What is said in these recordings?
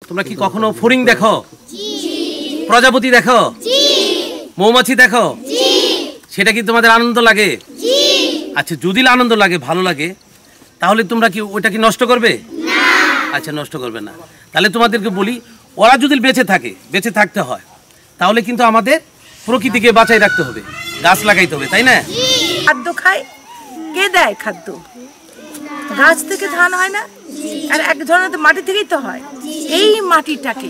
তোমরা কি কখনো ফড়িং দেখো? প্রজাপতি দেখো? মৌমাছি দেখো? সেটা কি তোমাদের আনন্দ লাগে? আচ্ছা, যদি আনন্দ লাগে, ভালো লাগে, তাহলে তোমরা কি ওটা কি নষ্ট করবে? আচ্ছা, নষ্ট করবে না। তাহলে তোমাদেরকে বলি, ওরা যদি বেঁচে থাকতে হয়, তাহলে কিন্তু আমাদের প্রকৃতিকে বাঁচাই রাখতে হবে, গাছ লাগাইতে হবে, তাই না? খাদ্য খায় কে দেয়? খাদ্য গাছ থেকে ধান হয় না? আর এক ধরনের তো মাটি থেকেই তো হয়। এই মাটিটাকে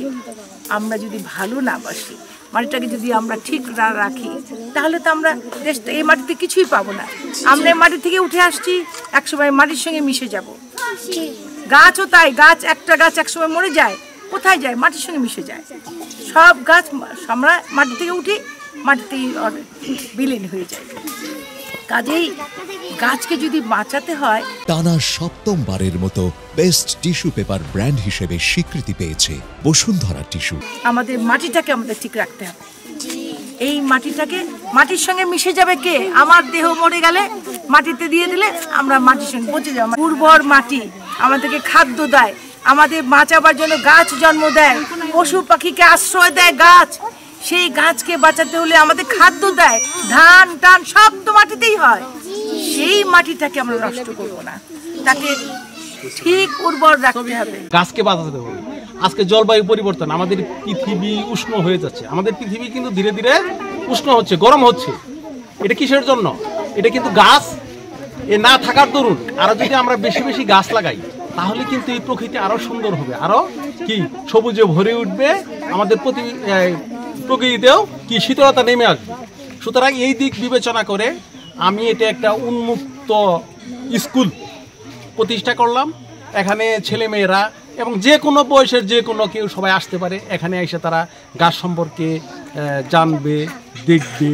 আমরা যদি ভালো না বাসি, মাটিটাকে যদি আমরা ঠিক না রাখি, তাহলে তো আমরা এই মাটিতে কিছুই পাবো না। আমরা এই মাটি থেকে উঠে আসছি, একসময় মাটির সঙ্গে মিশে যাব। গাছও তাই, একটা গাছ একসময় মরে যায়, কোথায় যায়? মাটির সঙ্গে মিশে যায়। সব গাছ আমরা মাটি থেকে উঠি, মাটিতেই বিলীন হয়ে যায়। কাজেই গাছকে যদি বাঁচাতে হয়। টানা সপ্তমবারের মতো বেস্ট টিস্যু পেপার ব্র্যান্ড হিসেবে স্বীকৃতি পেয়েছে বসুন্ধরা টিস্যু। আমাদের মাটিটাকে আমাদের ঠিক রাখতে হবে। এই মাটিটাকে মাটির সঙ্গে মিশে যাবে কে? আমার দেহ মরে গেলে মাটিতে দিয়ে দিলে আমরা মাটির সঙ্গে পচে যাবো। উর্বর মাটি আমাদেরকে খাদ্য দেয়, আমাদের বাঁচাবার জন্য গাছ জন্ম দেয়, পশু পাখিকে আশ্রয় দেয় গাছ। সেই গাছকে বাঁচাতে হলে আমাদের খাদ্য দেয়, ধান টান সব তো মাটিতেই হয়। সেই মাটিটাকে আমরা নষ্ট করবো না, তাকে ঠিক উর্বর রাখতে হবে, গাছকে বাঁচাতে হবে। আজকে জলবায়ু পরিবর্তন, আমাদের পৃথিবী উষ্ণ হয়ে যাচ্ছে। আমাদের পৃথিবী কিন্তু ধীরে ধীরে উষ্ণ হচ্ছে, গরম হচ্ছে। এটা কিসের জন্য? এটা কিন্তু গাছ না থাকার দরুন। আর যদি আমরা বেশি বেশি গাছ লাগাই, তাহলে কিন্তু এই প্রকৃতি আরো সুন্দর হবে, আরো কি সবুজে ভরে উঠবে। আমাদের প্রকৃতিতেও কি শীতলতা নেমে আসবে। সুতরাং এই দিক বিবেচনা করে আমি এটা একটা উন্মুক্ত স্কুল প্রতিষ্ঠা করলাম। এখানে ছেলেমেয়েরা এবং যে কোনো বয়সের যে কোনো কেউ সবাই আসতে পারে। এখানে এসে তারা গাছ সম্পর্কে জানবে, দেখবে।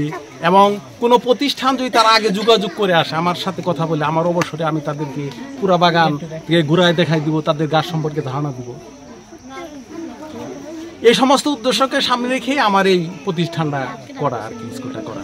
এবং কোনো প্রতিষ্ঠান যদি তারা আগে যোগাযোগ করে আসে, আমার সাথে কথা বলে, আমার অবসরে আমি তাদেরকে পুরা বাগান ঘুরায় দেখাই দিব, তাদের গাছ সম্পর্কে ধারণা দিব। এই সমস্ত উদ্দেশ্যকে সামনে রেখে আমার এই প্রতিষ্ঠানটা করা আর কি, স্কুলটা করা।